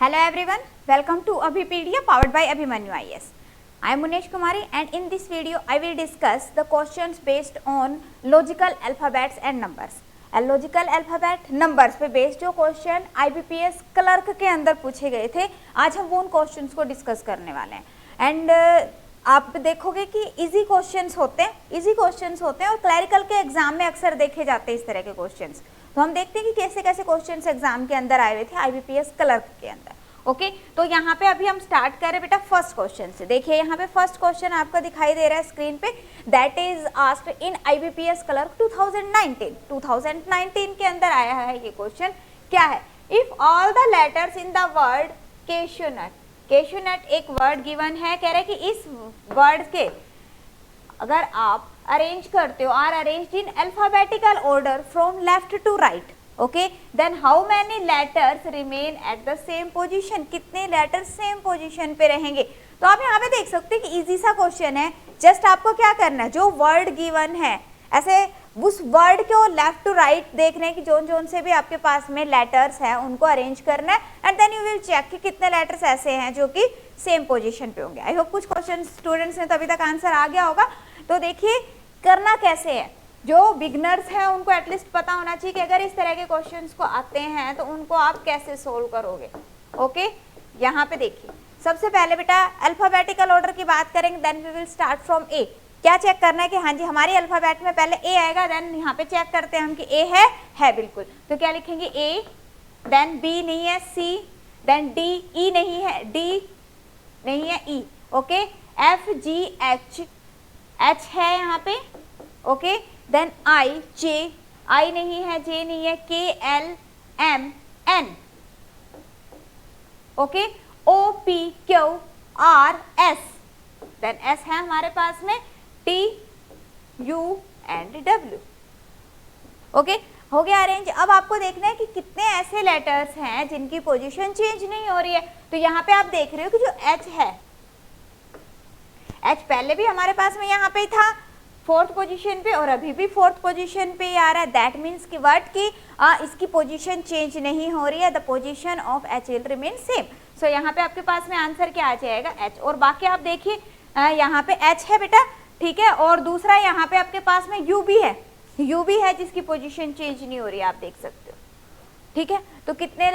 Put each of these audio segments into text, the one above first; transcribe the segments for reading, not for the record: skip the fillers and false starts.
Hello everyone, welcome to Abhipedia powered by Abhimanyu IAS. I am Munesh Kumari and in this video I will discuss the questions based on logical alphabets and numbers. Logical alphabet numbers पे based जो question IBPS clerk के अंदर पूछे गए थे, आज हम वो उन क्वेश्चंस को डिस्कस करने वाले हैं. एंड आप देखोगे कि इजी क्वेश्चंस होते हैं और क्लरिकल के एग्जाम में अक्सर देखे जाते हैं इस तरह के क्वेश्चंस. तो हम देखते हैं कि कैसे कैसे क्वेश्चंस एग्जाम के अंदर आए हुए थे IBPS क्लर्क के अंदर. ओके तो यहाँ पे अभी हम स्टार्ट करें बेटा फर्स्ट क्वेश्चन से. देखिए यहाँ पे फर्स्ट क्वेश्चन आपको दिखाई दे रहा है स्क्रीन पे. That is asked in IBPS clerk 2019 के अंदर आया है ये क्वेश्चन. क्या है? If all the letters in the word केशूनट एक वर्ड गिवन है. कह रहे कि इस वर्ड के अगर आप अरेंज करते हो or arranged in alphabetical order from left to right, okay, then how many letters remain at the same position. कितने लेटर्स सेम पोजीशन पे रहेंगे. तो आप यहाँ पे देख सकते हैं कि इजी सा क्वेश्चन है. जस्ट आपको क्या करना है, जो वर्ड गिवन है ऐसे उस वर्ड को लेफ्ट टू राइट देखने की जोन से भी आपके पास में लेटर्स हैं उनको अरेंज करना है and then you will check कि कितने लेटर्स ऐसे हैं जो कि सेम पोजीशन पे होंगे. आई होप कुछ क्वेश्चन स्टूडेंट्स ने तो अभी तक आंसर आ गया होगा. तो देखिए करना कैसे है. जो बिगनर्स हैं उनको एटलीस्ट पता होना चाहिए कि अगर इस तरह के क्वेश्चंस को आते हैं तो उनको आप कैसे सोल्व करोगे. ओके यहाँ पे देखिए सबसे पहले बेटा अल्फाबेटिकल ऑर्डर की बात करेंगे. Then we will start from A. क्या चेक करना है कि हाँ जी हमारी अल्फाबेट में पहले ए आएगा. देन यहाँ पे चेक करते हैं हम कि ए है बिल्कुल. तो क्या लिखेंगे ए, देन बी नहीं है, सी, देन डी, ई नहीं है, डी नहीं है, ई, ओके, एफ जी एच है यहाँ पे, ओके, देन आई, जे, आई नहीं है, जे नहीं है, K, L, M, N, okay, O, P, Q, R, S, then S है हमारे पास में, T, U and W. Okay हो गया अरेंज. अब आपको देखना है कि कितने ऐसे लेटर्स हैं जिनकी पोजीशन चेंज नहीं हो रही है. तो यहाँ पे आप देख रहे हो कि जो एच है, एच पहले भी हमारे पास में यहाँ पे था फोर्थ पोजीशन पे और अभी भी फोर्थ पोजीशन पे ही आ रहा है. दैट मीन्स कि वर्ड की इसकी पोजीशन चेंज नहीं हो रही है. The position of H will remain same. So यहाँ पे आपके पास में आंसर क्या आ जाएगा एच. और बाकी आप देखिए यहाँ पे एच है बेटा, ठीक है, और दूसरा यहाँ पे आपके पास में यू भी है जिसकी पोजीशन चेंज नहीं हो रही है, आप देख सकते हो. ठीक है तो कितने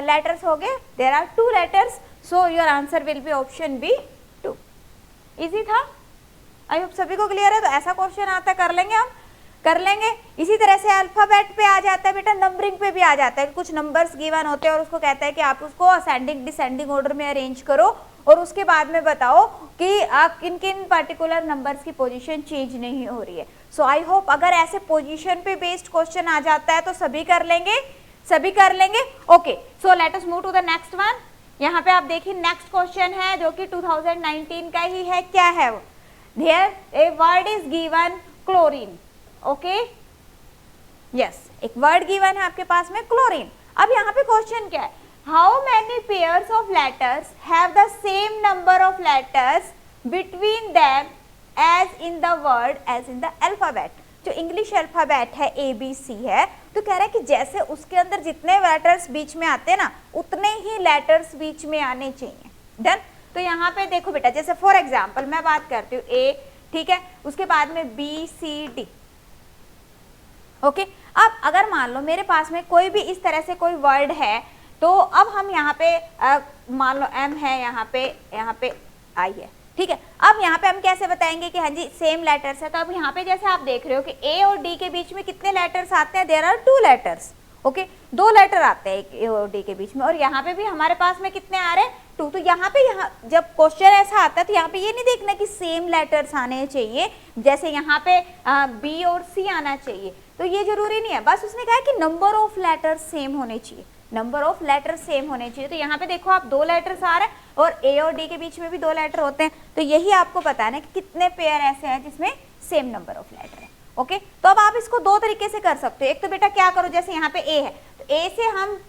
लेटर्स हो गए? There are 2 letters. So your answer will be option B 2. Easy था. आई होप सभी को क्लियर है. तो ऐसा क्वेश्चन आता है कर लेंगे. इसी तरह से अल्फाबेट पे आ जाता है बेटा, नंबरिंग पे भी आ जाता है. कुछ नंबर्स गिवन होते हैं और उसको कहता है कि आप उसको असेंडिंग डिसेंडिंग ऑर्डर में अरेंज करो और उसके बाद में बताओ कि आप किन किन पर्टिकुलर नंबर्स की पोजीशन चेंज नहीं हो रही है. सो आई होप अगर ऐसे पोजीशन पे बेस्ड क्वेश्चन आ जाता है तो सभी कर लेंगे. Okay so let us move to the next one. यहाँ पे आप देखिए नेक्स्ट क्वेश्चन है जो कि 2019 का ही है. क्या है वो? Here a word is given chlorine. Okay yes एक वर्ड गिवन है आपके पास में क्लोरीन. अब यहाँ पे क्वेश्चन क्या है? How many pairs of letters have the same number of letters between them as in the word as in the alphabet. जो इंग्लिश अल्फाबेट है ABC है, तो कह रहा है कि जैसे उसके अंदर जितने लेटर्स बीच में आते हैं ना उतने ही लेटर्स बीच में आने चाहिए. डन. तो यहाँ पे देखो बेटा जैसे फॉर एग्जाम्पल मैं बात करती हूँ A, ठीक है, उसके बाद में B, C, D. ओके अब अगर मान लो मेरे पास में कोई भी इस तरह से कोई वर्ड है तो अब हम यहाँ पे मान लो M है, यहाँ पे I है, ठीक है. अब यहाँ पे हम कैसे बताएंगे कि हाँ जी सेम लेटर्स है. तो अब यहाँ पे जैसे आप देख रहे हो कि A और D के बीच में कितने लेटर्स आते हैं? There are 2 letters. Okay 2 letter आते हैं A और D के बीच में. और यहाँ पे भी हमारे पास में कितने आ रहे हैं? 2. तो यहाँ जब क्वेश्चन ऐसा आता है तो यहाँ पे ये नहीं देखना कि सेम लेटर्स आने चाहिए जैसे यहाँ पे B और C आना चाहिए. तो ये जरूरी नहीं है. बस उसने कहा कि नंबर ऑफ लेटर्स सेम होने चाहिए. तो यहाँ पे देखो आप 2 लेटर्स आ रहे हैं और A और D के बीच में भी 2 लेटर होते हैं. तो यही आपको बताना है कि कितने पेयर ऐसे हैं जिसमें सेम नंबर ऑफ लेटर है. ओके तो अब आप इसको 2 तरीके से कर सकते हो. एक तो बेटा क्या करो, जैसे यहाँ पे A है तो A से हम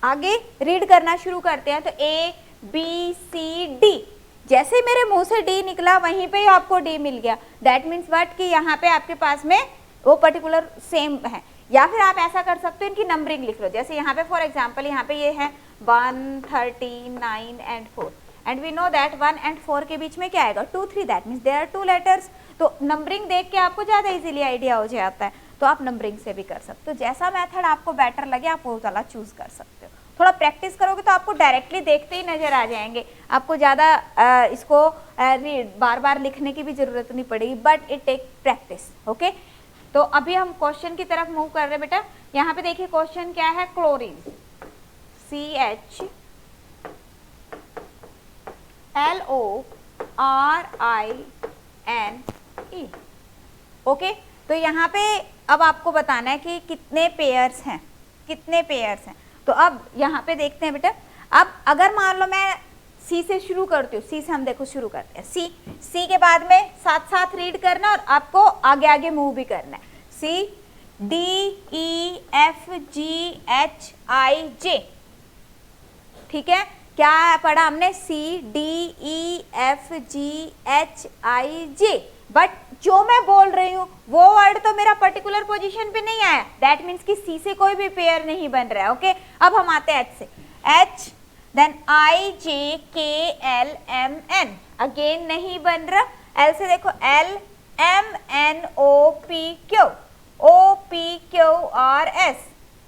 आगे रीड करना शुरू करते हैं. तो A B C D, जैसे मेरे मुंह से D निकला वहीं पे आपको D मिल गया. दैट मीन्स व्हाट कि यहाँ पे आपके पास में वो पर्टिकुलर सेम है. या फिर आप ऐसा कर सकते हो इनकी नंबरिंग लिख लो, जैसे यहाँ पे फॉर एग्जाम्पल यहाँ पे ये है 1, 13, 9 and 4 and we know that 1 and 4 के बीच में क्या आएगा 2, 3, that means there are 2 letters. तो नंबरिंग देख के आपको ज़्यादा इजीली आइडिया हो जाता है, तो आप नंबरिंग से भी कर सकते हो। जैसा मेथड आपको बेटर लगे आप वो वाला चूज कर सकते हो। थोड़ा प्रैक्टिस करोगे तो आपको डायरेक्टली देखते ही नजर आ जाएंगे, आपको ज़्यादा इसको बार बार लिखने की भी जरूरत नहीं पड़ेगी, but it take practice. Okay, तो अभी हम क्वेश्चन की तरफ मूव कर रहे हैं बेटा। यहाँ पे देखिए क्वेश्चन क्या है, क्लोरीन CHLORINE। ओके, तो यहाँ पे अब आपको बताना है कि कितने पेयर्स हैं, कितने पेयर्स हैं। तो अब यहाँ पे देखते हैं बेटा, अब अगर मान लो मैं सी से शुरू करती हूँ, सी से हम देखो शुरू करते हैं, सी के बाद में साथ साथ रीड करना और आपको आगे आगे मूव भी करना है। सी DEFGHIJ, ठीक है, क्या पढ़ा हमने CDEFGHIJ, बट जो मैं बोल रही हूँ वो वर्ड तो मेरा पर्टिकुलर पोजीशन पे नहीं आया, दैट मीन्स कि सी से कोई भी पेयर नहीं बन रहा है। ओके, अब हम आते हैं एच से, एच देन IJKLMN, अगेन नहीं बन रहा। एल से देखो LMNOPQ, OPQRS,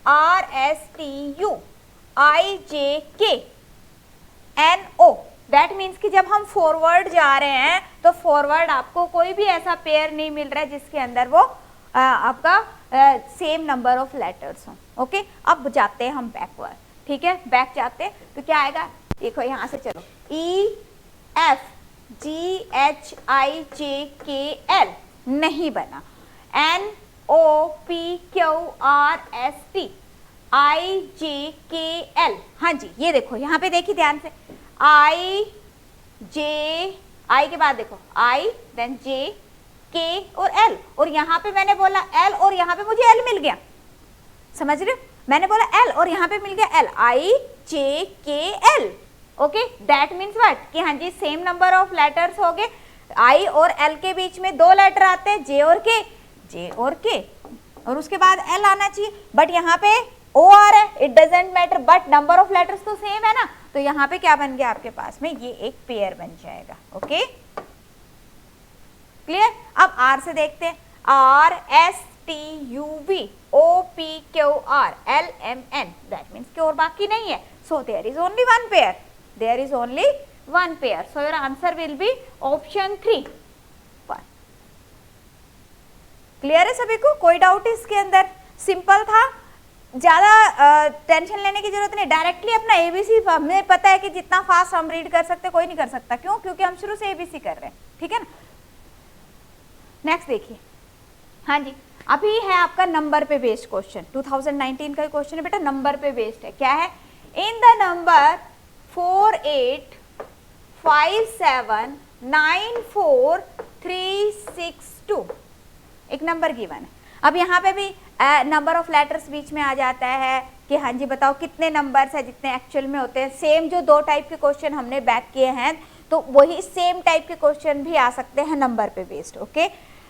RSTU, IJKNO, that means कि जब हम फॉरवर्ड जा रहे हैं तो फॉरवर्ड आपको कोई भी ऐसा पेयर नहीं मिल रहा है जिसके अंदर वो आपका सेम नंबर ऑफ लेटर्स हो। ओके, अब जाते हैं हम बैकवर्ड, ठीक है, बैक जाते हैं तो क्या आएगा, देखो यहाँ से चलो, EFGHIJKL नहीं बना, NOPQRST, IJKL, हाँ जी, ये देखो यहाँ पे देखिए ध्यान से, I के बाद देखो I देन J K और L, और यहाँ पे मैंने बोला L और यहाँ पे मुझे L मिल गया, समझ रहे हो, मैंने बोला L और यहाँ पे मिल गया L, IJKL। Okay, that means what कि हाँ जी सेम नंबर ऑफ लेटर्स हो गए, I और L के बीच में 2 लेटर आते हैं, J और K, और उसके बाद L आना चाहिए, बट यहाँ पे O आ रहा है, it doesn't matter, but number of letters तो सेम है ना, तो यहाँ पे क्या बन गया आपके पास में, ये एक पेयर बन जाएगा। Okay, clear. अब R से देखते हैं, RSTUV, OPQRLMN, दैट मीन्स कि और बाकी नहीं है, so there is only one pair, there is only one pair, so your answer will be option 3। Clear है सभी को, कोई डाउट इसके अंदर, सिंपल था, ज्यादा टेंशन लेने की जरूरत नहीं, डायरेक्टली अपना एबीसी, हमें पता है कि जितना फास्ट हम रीड कर सकते कोई नहीं कर सकता, क्यों, क्योंकि हम शुरू से एबीसी कर रहे हैं, ठीक है ना। नेक्स्ट देखिए, हाँ जी, अभी है आपका नंबर पे बेस्ड क्वेश्चन, 2019 का क्वेश्चन है बेटा, नंबर पे बेस्ड है। क्या है, इन द नंबर 485794362, एक नंबर गिवन है। अब यहाँ पे भी नंबर ऑफ लेटर्स बीच में आ जाता है कि हाँ जी बताओ कितने नंबर्स है जितने एक्चुअल में होते हैं। सेम जो 2 टाइप के क्वेश्चन हमने बैक किए हैं, तो वही सेम टाइप के क्वेश्चन भी आ सकते हैं नंबर पे बेस्ड। ओके,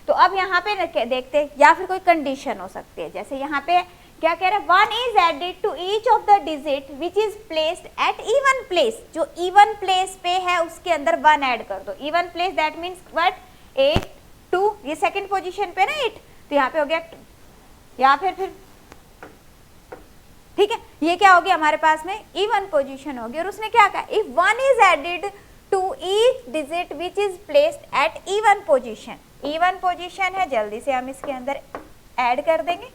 तो अब यहाँ पे देखते हैं, या फिर कोई कंडीशन हो सकती है, जैसे यहाँ पे क्या कह रहे हैं, 1 is added to each of the digit which is placed at even place, जो इवन प्लेस पे है उसके अंदर 1 ऐड कर दो। Even place that means what, 8 2, ये सेकंड पोजीशन पे ना 8, तो यहाँ पे हो गया 2, या फिर ठीक है, ये क्या हो गया हमारे पास में इवन पोजीशन हो गई, और उसने क्या कहा, if 1 is added to each digit which is placed at even position, even position है, जल्दी से हम इसके अंदर ऐड कर देंगे,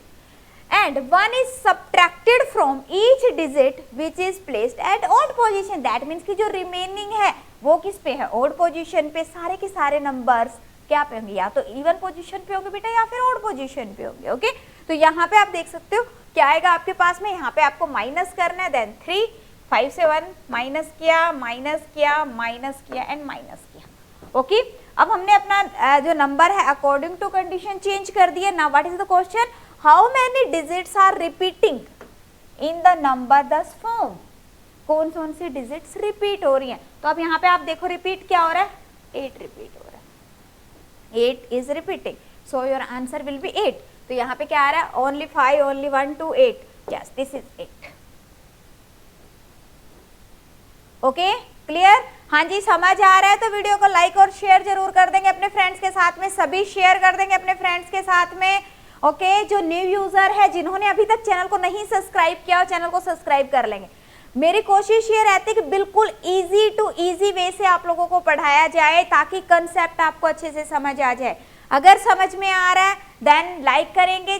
and 1 is subtracted from each digit which is placed at odd position, that means कि जो रिमेनिंग है वो किस पे है, ऑड पोजीशन पे। सारे के सारे नंबर्स क्या पे होंगे, या तो इवन पोजीशन पे होंगे बेटा, या फिर ऑड पोजीशन पे होंगे। ओके, तो यहाँ पे आप देख सकते हो क्या आएगा आपके पास में, यहाँ पे आपको माइनस करना है, देन 3, 5 से 1 माइनस किया, माइनस किया, माइनस किया एंड माइनस किया। ओके, अब हमने अपना जो नंबर है अकॉर्डिंग टू कंडीशन चेंज कर दिया। Now what is the question, how many digits are repeating in the number thus form, कौन कौन सी डिजिट्स रिपीट हो रही हैं। तो अब यहाँ पे आप देखो रिपीट क्या हो रहा है, 8 रिपीट हो रहा है, 8 is repeating, so your answer will be 8. तो यहाँ पे क्या आ रहा है, only 5, only 1 to 8, yes this is 8। Okay clear, हाँ जी समझ आ रहा है तो वीडियो को लाइक और शेयर जरूर कर देंगे अपने फ्रेंड्स के साथ में, सभी शेयर कर देंगे अपने फ्रेंड्स के साथ में। ओके जो न्यू यूजर है, जिन्होंने अभी तक चैनल को नहीं सब्सक्राइब किया हो, चैनल को सब्सक्राइब कर लेंगे। मेरी कोशिश ये रहती है कि बिल्कुल इजी टू इजी वे से आप लोगों को पढ़ाया जाए ताकि कंसेप्ट आपको अच्छे से समझ आ जाए। अगर समझ में आ रहा है देन लाइक करेंगे,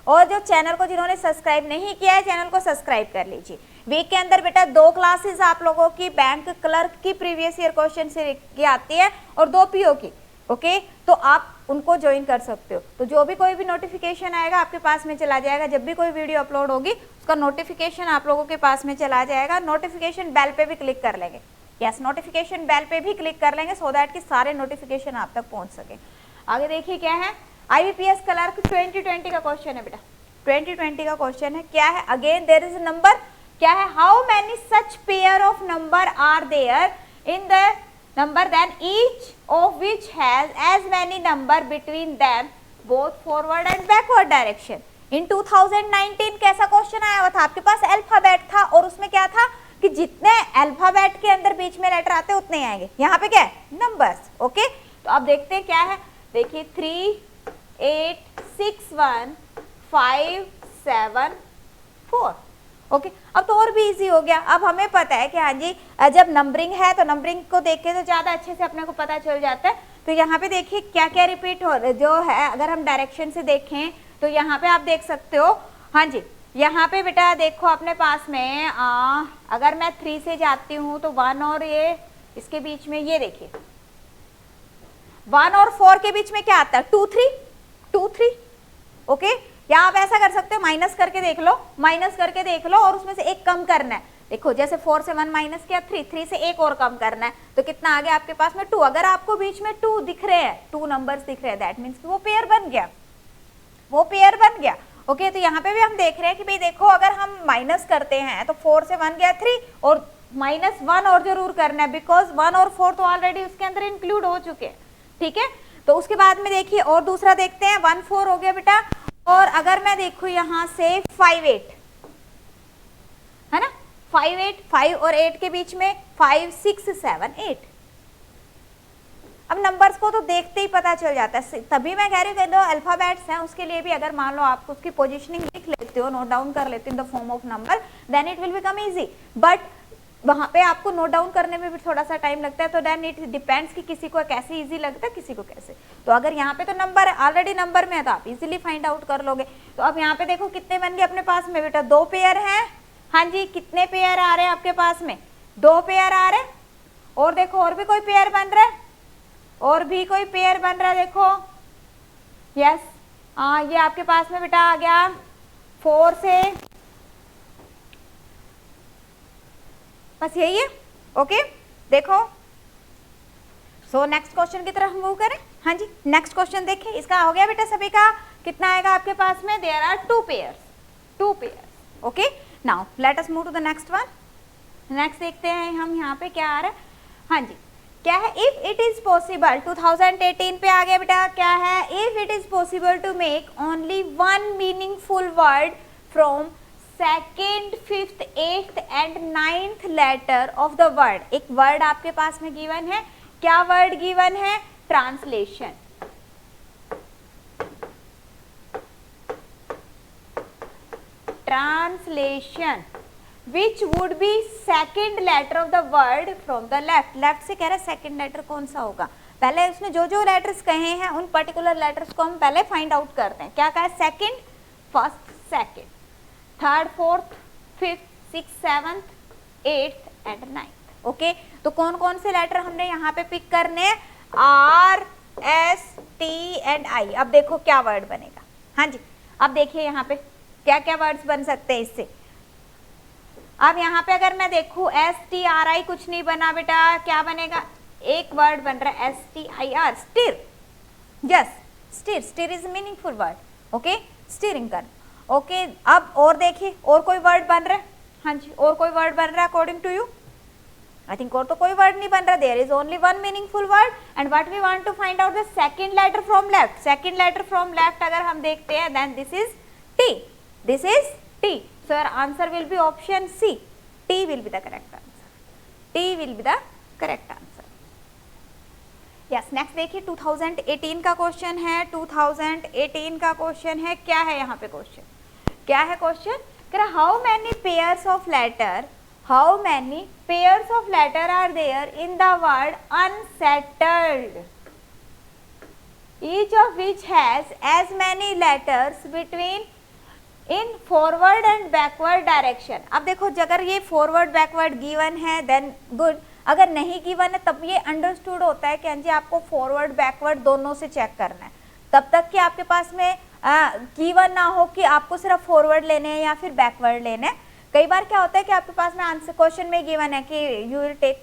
और जो चैनल को जिन्होंने सब्सक्राइब नहीं किया है चैनल को सब्सक्राइब कर लीजिए। वीक के अंदर बेटा 2 क्लासेस आप लोगों की बैंक क्लर्क की प्रीवियस ईयर क्वेश्चन से की आती है और 2 पीओ की। ओके तो आप उनको ज्वाइन कर सकते हो, तो जो भी कोई भी नोटिफिकेशन आएगा आपके पास में चला जाएगा, जब भी कोई वीडियो अपलोड होगी उसका नोटिफिकेशन आप लोगों के पास में चला जाएगा। नोटिफिकेशन बेल पे भी क्लिक कर लेंगे, यस नोटिफिकेशन बेल पे भी क्लिक कर लेंगे सो दैट कि सारे नोटिफिकेशन आप तक पहुंच सके। आगे देखिए क्या है, IBPS क्लर्क 2020 का क्वेश्चन है बेटा, 2020 का क्वेश्चन है, क्या है, again there is a number, क्या है, how many such pair of number are there in the number then each of which has as many number between them both forward and backward direction। in 2019 कैसा question आया हुआ था, आपके पास alphabet था और उसमें क्या था कि जितने अल्फाबेट के अंदर बीच में लेटर आते हैं उतने आएंगे, यहाँ पे क्या है नंबर्स। ओके तो अब देखते हैं क्या है, देखिए 3 8 6 1 5 7 4। ओके अब तो और भी इजी हो गया। अब हमें पता है कि हाँ जी जब नंबरिंग है तो नंबरिंग को देख के तो ज्यादा अच्छे से अपने को पता चल जाता है। तो यहाँ पे देखिए क्या क्या रिपीट हो जो है, अगर हम डायरेक्शन से देखें तो यहाँ पे आप देख सकते हो, हाँ जी यहाँ पे बेटा देखो अपने पास में अगर मैं 3 से जाती हूँ तो 1 और ये इसके बीच में, ये देखिए 1 और 4 के बीच में क्या आता है 2 3 2 3। ओके या आप ऐसा कर सकते हो, माइनस करके देख लो, माइनस करके देख लो और उसमें से एक कम करना है। देखो जैसे 4 से 1 माइनस किया 3, 3 से एक और कम करना है तो कितना आ गया आपके पास में 2। अगर आपको बीच में 2 दिख रहे हैं, 2 नंबर्स दिख रहे हैं, दैट मीन्स वो पेयर बन गया, वो पेयर बन गया। ओके तो यहाँ पे भी हम देख रहे हैं कि भाई देखो अगर हम माइनस करते हैं तो 4 से 1 गया 3 और -1 और जरूर करना है, बिकॉज 1 और 4 तो ऑलरेडी उसके अंदर इंक्लूड हो चुके हैं। ठीक है तो उसके बाद में देखिए और दूसरा देखते हैं, 1 4 हो गया बेटा, और अगर मैं देखूं यहां से 5 8 है ना, 5 8 5 और 8 के बीच में 5 6 7 8। अब नंबर्स को तो देखते ही पता चल जाता है, तभी मैं कह रही हूँ कि जो अल्फाबेट्स हैं उसके लिए भी अगर मान लो आप उसकी पोजीशनिंग लिख लेते हो, नोट डाउन कर लेते हो in the form of number, then it will become easy. But वहां पे आपको नोट डाउन करने में भी थोड़ा सा टाइम लगता है, तो देन इट डिपेंड्स कि किसी को कैसे इजी लगता है, किसी को कैसे। तो अगर यहाँ पे तो नंबर ऑलरेडी नंबर में है तो आप इजीली फाइंड आउट कर लोगे। तो अब यहाँ पे देखो कितने बन गए अपने पास में बेटा, 2 पेयर हैं। हाँ जी कितने पेयर आ रहे हैं आपके पास में, 2 पेयर आ रहे हैं। और देखो और भी कोई पेयर बन रहा है, और भी कोई पेयर बन रहा है, देखो यस ये आपके पास में बेटा आ गया 4 से, बस यही है। ओके देखो सो नेक्स्ट क्वेश्चन की तरफ मूव करें। हाँ जी नेक्स्ट क्वेश्चन देखिए, इसका हो गया बेटा सभी का, कितना आएगा आपके पास में, there are 2 pairs. Okay now let us move to the next one. Next देखते हैं हम यहाँ पे क्या आ रहा है। हाँ जी क्या है, इफ इट इज पॉसिबल, 2018 पे आ गया बेटा, क्या है, if it is possible to make only 1 meaningful word from 2nd 5th 8th and 9th letter of the word. एक वर्ड आपके पास में गिवन है, क्या वर्ड गिवन है, translation. Translation which would be 2nd letter of the word from the left. Left से कह रहा है 2nd लेटर कौन सा होगा, पहले उसने जो जो लेटर्स कहे हैं उन पर्टिकुलर लेटर्स को हम पहले फाइंड आउट करते हैं। क्या कहा है, 2nd 1st 2nd 3rd 4th 5th 6th 7th 8th and 9th। Okay तो कौन कौन से लेटर हमने यहाँ पे पिक करने हैं, R S T and I। अब देखो क्या वर्ड बनेगा। हाँ जी अब देखिए यहाँ पे क्या क्या वर्ड्स बन सकते हैं इससे। अब यहाँ पे अगर मैं देखूँ S T R I कुछ नहीं बना बेटा, क्या बनेगा, एक वर्ड बन रहा है S T I R, stir. Yes stir, stir is meaningful word. Okay steering कर। ओके अब और देखिए और कोई वर्ड बन रहा है। हाँ जी और कोई वर्ड बन रहा है according to you, I think और तो कोई वर्ड नहीं बन रहा, there is only one meaningful word and what we want to find out the second letter from left. Second letter from left अगर हम देखते हैं then this is T, this is T. So your answer will be option C, T will be the correct answer, T will be the correct answer. Yes, next देखिए 2018 का question है. 2018 का question है, क्या है यहाँ पे क्वेश्चन, क्या है question, how many pairs of letter, how many pairs of letter are there in the word unsettled, each of which has as many letters between in forward and backward direction. अब देखो अगर ये forward backward given है then good, अगर नहीं given है तब ये understood होता है कि हाँ जी आपको forward backward दोनों से चेक करना है, तब तक कि आपके पास में given ना हो कि आपको सिर्फ forward लेने हैं या फिर backward लेने हैं. कई बार क्या होता है कि आपके पास में आंसर क्वेश्चन में given है कि you will take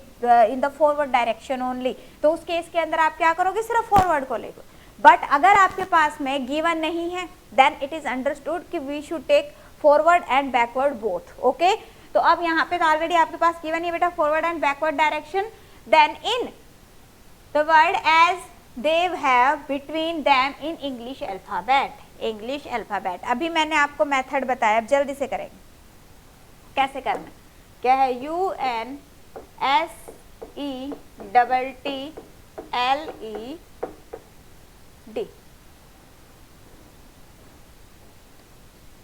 in the forward direction only, तो उस केस के अंदर आप क्या करोगे, सिर्फ forward को लेगे. बट अगर आपके पास में गिवन नहीं है देन इट इज अंडरस्टूड कि we should take forward and backward both. Okay, तो अब यहाँ पे तो ऑलरेडी आपके पास गिवन है बेटा forward and backward direction. Then in the word as they have between them in English alphabet, English alphabet. अभी मैंने आपको मेथड बताया, अब जल्दी से करेंगे कैसे करना. क्या है, UNSETTLED.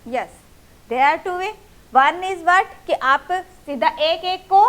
Yes, there are two way. One is what कि आप सीधा एक एक को,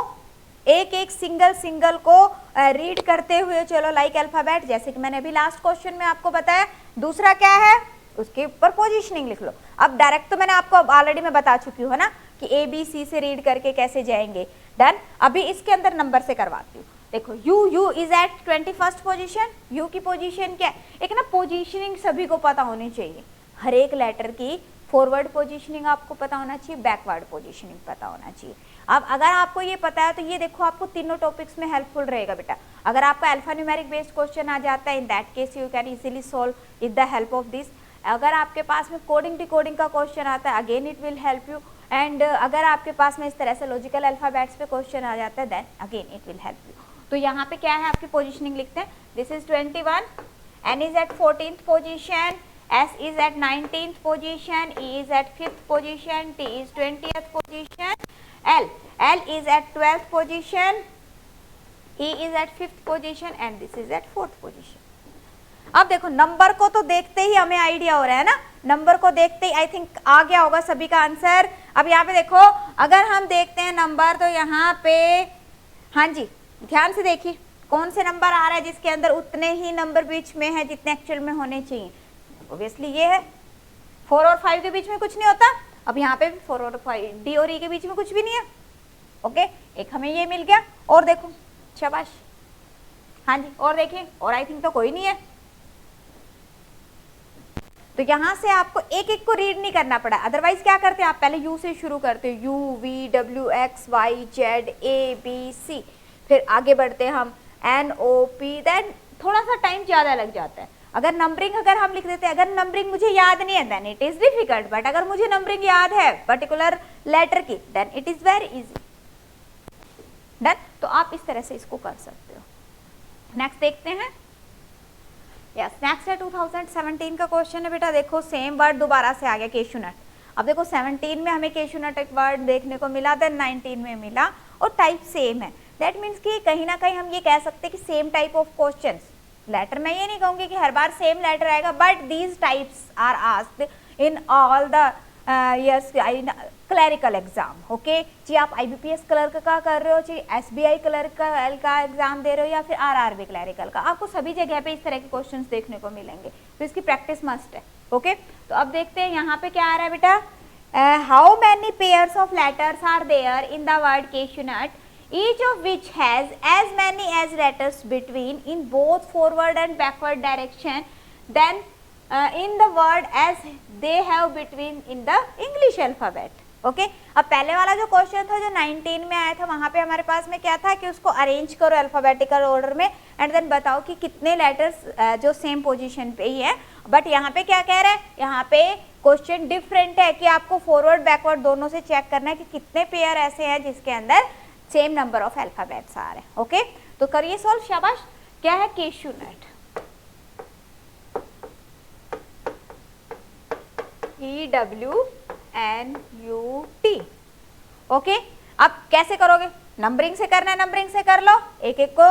एक एक सिंगल को रीड करते हुए चलो लाइक अल्फाबेट, जैसे कि मैंने अभी लास्ट क्वेश्चन में आपको बताया. दूसरा क्या है, उसके ऊपर पोजीशनिंग लिख लो. अब डायरेक्ट तो मैंने आपको ऑलरेडी मैं बता चुकी हूँ ना कि ABC से रीड करके कैसे जाएंगे. डन. अभी इसके अंदर नंबर से करवाती हूँ. देखो U is at 21st position. U की पोजीशन क्या है, एक ना पोजीशनिंग सभी को पता होनी चाहिए. हर एक लेटर की फॉरवर्ड पोजीशनिंग आपको पता होना चाहिए, बैकवर्ड पोजीशनिंग पता होना चाहिए. अब अगर आपको ये पता है तो ये देखो आपको तीनों टॉपिक्स में हेल्पफुल रहेगा बेटा. अगर आपका अल्फा न्यूमेरिक बेस्ड क्वेश्चन आ जाता है in that case you can easily solve with the help of this. अगर आपके पास में कोडिंग डिकोडिंग का क्वेश्चन आता है again it will help you. And अगर आपके पास में इस तरह से लॉजिकल अल्फाबेट्स पे क्वेश्चन आ जाता है then again it will help you. तो यहाँ पे क्या है आपकी पोजीशनिंग लिखते हैं. This is 21, N is at 14th position, S is at 19th position, E is at 5th position, T is 20th position, L is at 12th position, E is at 5th position and this is at 4th position. अब देखो number को तो देखते ही हमें idea हो रहा है ना, नंबर को देखते ही आई थिंक आ गया होगा सभी का आंसर. अब यहाँ पे देखो अगर हम देखते हैं नंबर तो यहाँ पे हाँ जी ध्यान से देखिए कौन से नंबर आ रहा है जिसके अंदर उतने ही नंबर बीच में है जितने एक्चुअल में होने चाहिए. ऑब्वियसली ये है 4 और 5 के बीच में कुछ नहीं होता. अब यहाँ पे 4 और 5 डी और ई के बीच में कुछ भी नहीं है. ओके, एक हमें ये मिल गया. और देखो शाबाश, हाँ जी और देखिए और आई थिंक तो कोई नहीं है. तो यहाँ से आपको एक एक को रीड नहीं करना पड़ा. अदरवाइज क्या करते हैं आप पहले यू से शुरू करते हो, U V W X Y Z A B C, फिर आगे बढ़ते हैं हम एन ओ पी, देन थोड़ा सा टाइम ज़्यादा लग जाता है. अगर नंबरिंग अगर हम लिख देते हैं, अगर नंबरिंग मुझे याद नहीं है then it is difficult. But अगर मुझे नंबरिंग याद है पर्टिकुलर लेटर की then it is very easy. Done. तो आप इस तरह से इसको कर सकते हो. नेक्स्ट देखते हैं. यस, नेक्स्ट है 2017 का क्वेश्चन है बेटा. देखो सेम वर्ड दोबारा से आ गया, केशूनट. अब देखो 17 में हमें केशूनट एक वर्ड देखने को मिला, देन 19 में मिला और टाइप सेम है. दैट मीन्स कि कहीं ना कहीं हम ये कह सकते हैं कि same type of questions. Letter मैं ये नहीं कहूँगी कि हर बार सेम लेटर आएगा, but these types are asked in all the yes clerical exam. Okay जी, आप IBPS क्लर्क का कर रहे हो, चाहे SBI क्लर्क का एग्जाम दे रहे हो या फिर RRB क्लरिकल का, आपको सभी जगह पे इस तरह के क्वेश्चंस देखने को मिलेंगे. तो इसकी प्रैक्टिस मस्ट है. ओके, तो अब देखते हैं यहाँ पे क्या आ रहा है बेटा. How many pairs of letters are there in the word केशूनट, each of which has as many as letters between in both forward and backward direction than in the word as they have between in the English alphabet. Okay, अब पहले वाला जो question था जो 19 में आया था वहाँ पे हमारे पास में क्या था कि उसको अरेंज करो अल्फाबेटिकल ऑर्डर में एंड देन बताओ कि कितने लेटर्स जो सेम पोजीशन पे ही है. बट यहाँ पे क्या कह रहा है, यहाँ पे क्वेश्चन डिफरेंट है कि आपको फॉरवर्ड बैकवर्ड दोनों से चेक करना है कि कितने पेयर ऐसे हैं जिसके अंदर सेम नंबर ऑफ अल्फाबेट्स आ रहे हैं। ओके, तो करिए सॉल्व, शाबाश। क्या है? कैश्यू नट, EWNUT। ओके, अब कैसे करोगे? नंबरिंग से करना है, नंबरिंग से कर लो, एक एक को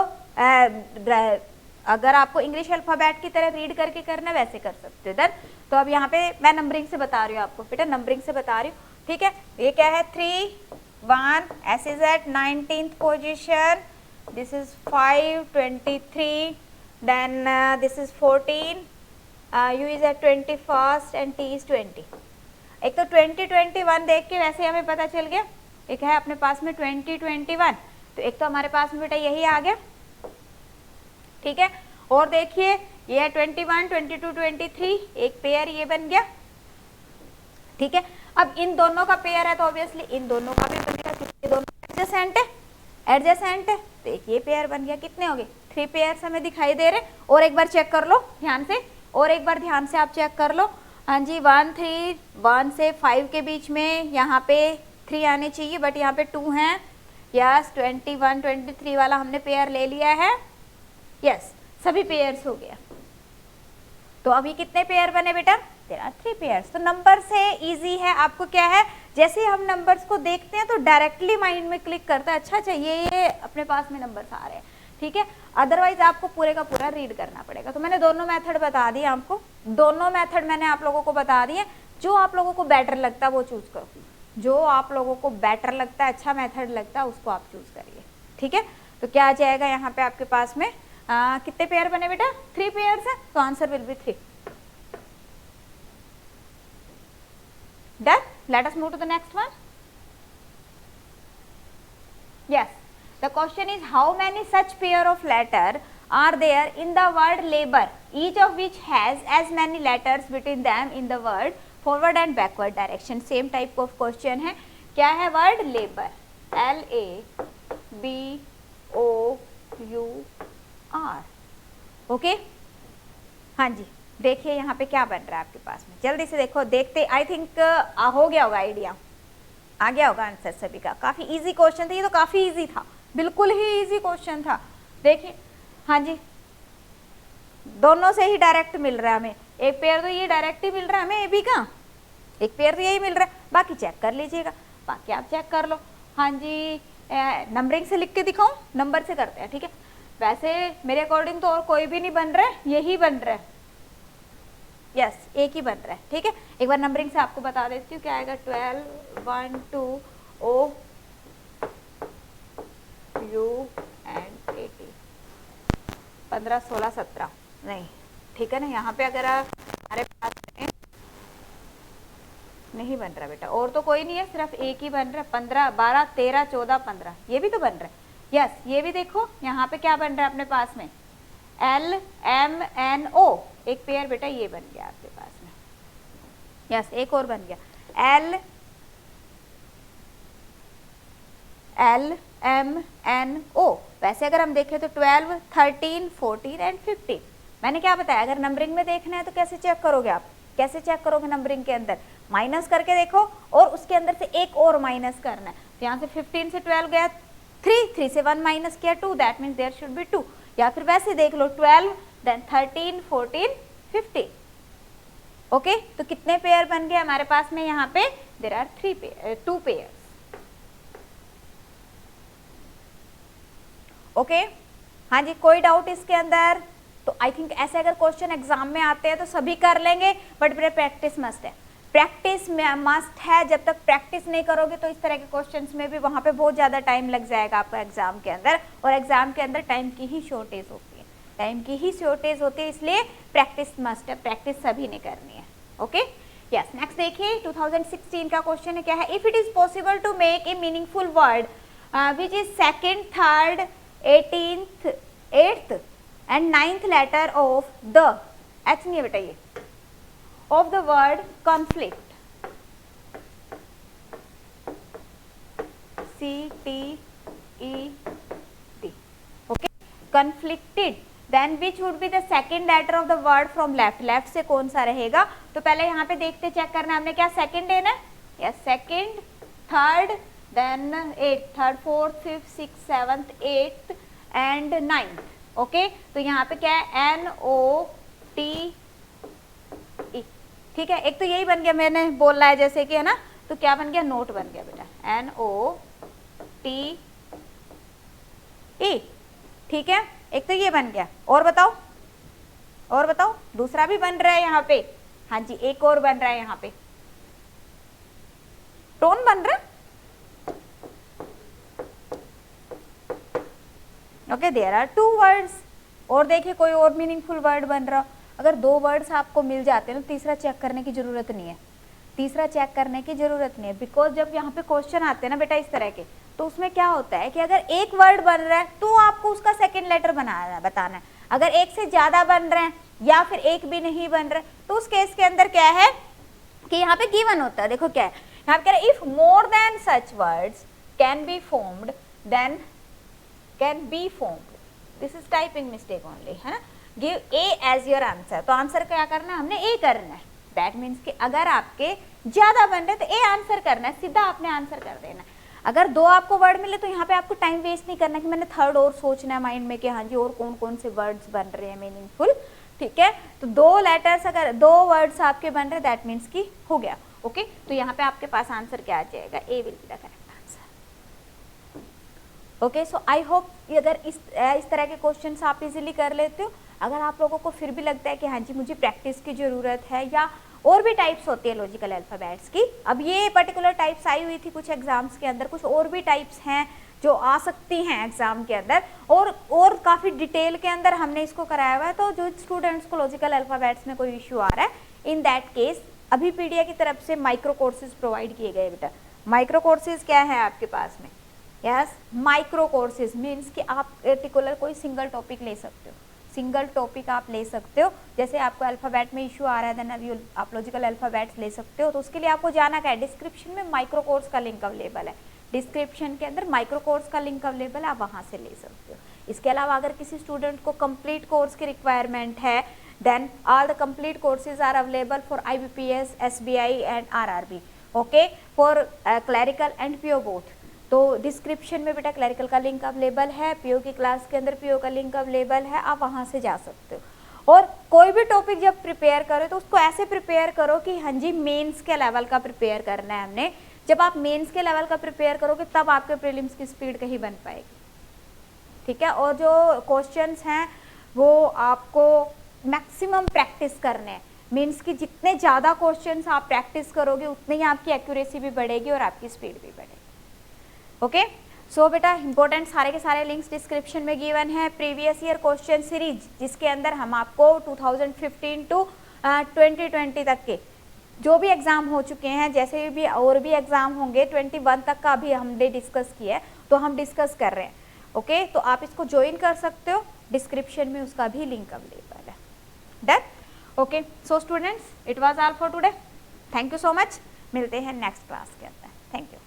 अगर आपको इंग्लिश अल्फाबेट की तरह रीड करके करना है वैसे कर सकते हो। इधर तो अब यहाँ पे मैं नंबरिंग से बता रही हूँ आपको, बेटा नंबरिंग से बता रही हूँ, ठीक है। ये क्या है? 3 1 S is at 19th position, this is 5 23, then this is 14, U is at 21st and T is 20। एक तो 20 21 देख के वैसे हमें पता चल गया, एक है अपने पास में 20 21, तो एक तो हमारे पास में बेटा यही आ गया, ठीक है। और देखिए ये है 21 22 23, एक पेयर ये बन गया, ठीक है। अब इन दोनों का पेयर है तो ऑब्वियसली इन दोनों का भी बनेगा क्योंकि दोनों एडजेसेंट है, एडजेसेंट है, तो एक ये पेयर बन गया। कितने हो गए? 3 पेयर्स हमें दिखाई दे रहे। और एक बार चेक कर लो ध्यान से, और एक बार ध्यान से आप चेक कर लो। हाँ जी, 1 3 1 से 5 के बीच में यहाँ पे 3 आने चाहिए, बट यहाँ पे 2 हैं। यस, 21 23 वाला हमने पेयर ले लिया है। यस, सभी पेयर्स हो गया। तो अभी कितने पेयर बने बेटा? तेरा 3 पेयर्स। तो नंबर से इजी है, आपको क्या है, जैसे हम नंबर्स को देखते हैं तो डायरेक्टली माइंड में क्लिक करता है, अच्छा ये अपने पास में नंबर्स आ रहे हैं, ठीक है। अदरवाइज आपको पूरे का पूरा रीड करना पड़ेगा। तो मैंने दोनों मेथड बता दिए आपको, दोनों मेथड मैंने आप लोगों को बता दिए। जो आप लोगों को बेटर लगता है वो चूज करो, जो आप लोगों को बेटर लगता है, अच्छा मेथड लगता है उसको आप चूज करिए, ठीक है। तो क्या आ जाएगा यहाँ पे आपके पास में कितने पेयर बने बेटा? 3 पेयर्स है, तो answer will be 3। Done. Let us move to the next one. Yes, the question is how many such pair of letter are there in the word labor, each of which has as many letters between them in the word forward and backward direction। same type of question है। क्या है? word labor, LABOUR। Okay, हाँ जी, देखिए यहाँ पे क्या बन रहा है आपके पास में, जल्दी से देखो, देखते। आई थिंक हो गया होगा आइडिया, आ गया होगा आंसर सभी का। काफी इजी क्वेश्चन था ये, तो काफी इजी था, बिल्कुल ही इजी क्वेश्चन था। देखिए, हाँ जी, दोनों से ही डायरेक्ट मिल रहा है हमें। एक पेयर तो ये डायरेक्ट ही मिल रहा है हमें, ए बी का, एक पेयर तो यही मिल रहा है, बाकी चेक कर लीजिएगा, बाकी आप चेक कर लो। हाँ जी, नंबरिंग से लिख के दिखाऊं? नंबर से करते हैं, ठीक है। वैसे मेरे अकॉर्डिंग तो और कोई भी नहीं बन रहा है, यही बन रहा है। यस, एक ही बन रहा है, ठीक है। एक बार नंबरिंग से आपको बता देती हूँ क्या आएगा। 12 1 2 O U and 80, 15 16 17 नहीं, ठीक है ना। यहाँ पे अगर हमारे पास नहीं बन रहा बेटा, और तो कोई नहीं है, सिर्फ एक ही बन रहा है। 15 12 13 14 15, ये भी तो बन रहा है। यस, ये भी देखो यहाँ पे क्या बन रहा है अपने पास में, LMNO, एक पेयर बेटा ये बन गया आपके पास में। यस, एक और बन गया LMNO। वैसे अगर हम देखें तो 12 13 14 एंड 15। मैंने क्या बताया, अगर नंबरिंग में देखना है तो कैसे चेक करोगे आप, कैसे चेक करोगे? नंबरिंग के अंदर माइनस करके देखो, और उसके अंदर से एक और माइनस करना है। तो यहाँ से 15 से 12 गया 3 से 1 माइनस किया 2, that means there should be 2। या फिर वैसे देख लो 12 देन 13 14 15। ओके, तो कितने पेयर बन गए हमारे पास में? यहाँ पे देयर आर 2 पेयर्स। ओके, हाँ जी, कोई डाउट इसके अंदर? तो आई थिंक ऐसे अगर क्वेश्चन एग्जाम में आते हैं तो सभी कर लेंगे, बट मेरे प्रैक्टिस मस्ट है, प्रैक्टिस मस्ट है। जब तक प्रैक्टिस नहीं करोगे तो इस तरह के क्वेश्चंस में भी वहां पे बहुत ज्यादा टाइम लग जाएगा आपका एग्जाम के अंदर, और एग्जाम के अंदर टाइम की ही शॉर्टेज होती है, टाइम की ही शॉर्टेज होती है, इसलिए प्रैक्टिस मस्ट है, प्रैक्टिस सभी ने करनी है। ओके, यस, नेक्स्ट देखिए 2016 का क्वेश्चन है। क्या है? If it is possible to make a meaningful word which is second third 18th 8th and 9th letter of the, H नहीं है बेटा ये, of the word conflict, CTED, okay, conflicted, then which would be the second letter of the word from left, left से कौन सा रहेगा? तो पहले यहाँ पे देखते, चेक करना हमने क्या सेकंड है ना, yes, second third then 8, third, fourth, fifth, six, seventh, eighth and ninth. Okay, तो यहाँ पे क्या है, NOTE, ठीक है। एक तो यही बन गया, मैंने बोलना है जैसे कि, है ना, तो क्या बन गया, नोट बन गया बेटा, NOTE, ठीक है। एक तो ये बन गया, और बताओ, और बताओ, दूसरा भी बन रहा है यहाँ पे, हाँ जी, एक और बन रहा है यहाँ पे, टोन बन रहा है। ओके, देयर आर 2 वर्ड्स, और देखिए कोई और मीनिंगफुल वर्ड बन रहा। अगर 2 वर्ड्स आपको मिल जाते हैं तो तीसरा चेक करने की जरूरत नहीं है, तीसरा चेक करने की जरूरत नहीं है, बिकॉज जब यहाँ पे क्वेश्चन आते हैं ना बेटा इस तरह के, तो उसमें क्या होता है कि अगर एक वर्ड बन रहा है तो आपको उसका सेकंड लेटर बताना है। अगर एक से ज्यादा बन रहे हैं या फिर एक भी नहीं बन रहा तो उस केस के अंदर क्या है कि यहाँ पे गिवन होता है। देखो क्या है, यहाँ पे कह रहा है, if more then such words can be formed then can be formed, this is typing mistake only, है ना। Give A as your answer, तो आंसर क्या करना है, हमने ए करना है। दैट मीन्स कि अगर आपके ज्यादा बन रहे तो ए आंसर करना है, सीधा आपने आंसर कर देना है। अगर 2 आपको वर्ड मिले तो यहाँ पे आपको टाइम वेस्ट नहीं करना कि मैंने थर्ड और सोचना है माइंड में कि हाँ जी और कौन कौन से वर्ड्स बन रहे हैं मीनिंगफुल, ठीक है। तो 2 लेटर्स, अगर 2 वर्ड्स आपके बन रहे दैट मीन्स कि हो गया। ओके, तो यहाँ पे आपके पास आंसर क्या आ जाएगा, A will be the correct answer. Okay, so I hope अगर इस तरह के क्वेश्चंस आप इजीली कर लेते हो। अगर आप लोगों को फिर भी लगता है कि हाँ जी मुझे प्रैक्टिस की ज़रूरत है, या और भी टाइप्स होती है लॉजिकल अल्फ़ाबेट्स की, अब ये पर्टिकुलर टाइप्स आई हुई थी कुछ एग्जाम्स के अंदर, कुछ और भी टाइप्स हैं जो आ सकती हैं एग्जाम के अंदर, और काफ़ी डिटेल के अंदर हमने इसको कराया हुआ है। तो जो स्टूडेंट्स को लॉजिकल अल्फ़ाबेट्स में कोई इशू आ रहा है, इन दैट केस अभी पीडिया की तरफ से माइक्रो कोर्सेज प्रोवाइड किए गए बेटा। माइक्रो कोर्सेज क्या है आपके पास में, यस, माइक्रो कोर्सेज मीन्स कि आप पर्टिकुलर कोई सिंगल टॉपिक ले सकते हो, सिंगल टॉपिक आप ले सकते हो। जैसे आपको अल्फ़ाबेट में इशू आ रहा है देन आप लॉजिकल अल्फ़ाबेट्स ले सकते हो, तो उसके लिए आपको जाना क्या है, डिस्क्रिप्शन में माइक्रो कोर्स का लिंक अवेलेबल है, डिस्क्रिप्शन के अंदर माइक्रो कोर्स का लिंक अवेलेबल है, आप वहाँ से ले सकते हो। इसके अलावा अगर किसी स्टूडेंट को कंप्लीट कोर्स की रिक्वायरमेंट है then all the complete courses are available for IBPS, SBI and RRB, okay, for clerical and PO both. तो डिस्क्रिप्शन में बेटा क्लरिकल का लिंक अवेलेबल है, PO की क्लास के अंदर PO का लिंक अवेलेबल है, आप वहाँ से जा सकते हो। और कोई भी टॉपिक जब प्रिपेयर करो तो उसको ऐसे प्रिपेयर करो कि हाँ जी मेंस के लेवल का प्रिपेयर करना है हमने। जब आप मेंस के लेवल का प्रिपेयर करोगे तब आपके प्रीलिम्स की स्पीड कहीं बन पाएगी, ठीक है। और जो क्वेश्चंस हैं वो आपको मैक्सिमम प्रैक्टिस करने हैं, मीन्स कि जितने ज़्यादा क्वेश्चंस आप प्रैक्टिस करोगे उतनी ही आपकी एक्यूरेसी भी बढ़ेगी और आपकी स्पीड भी बढ़ेगी। ओके, सो बेटा इंपॉर्टेंट सारे के सारे लिंक्स डिस्क्रिप्शन में गिवन है। प्रीवियस ईयर क्वेश्चन सीरीज जिसके अंदर हम आपको 2015 टू 2020 तक के जो भी एग्जाम हो चुके हैं, जैसे भी और भी एग्जाम होंगे 21 तक का भी हमने डिस्कस किया है, तो हम डिस्कस कर रहे हैं। ओके, तो आप इसको ज्वाइन कर सकते हो, डिस्क्रिप्शन में उसका भी लिंक अवेलेबल है। Done, okay, so students it was all for today, thank you so much, मिलते हैं नेक्स्ट क्लास के अंदर, थैंक यू।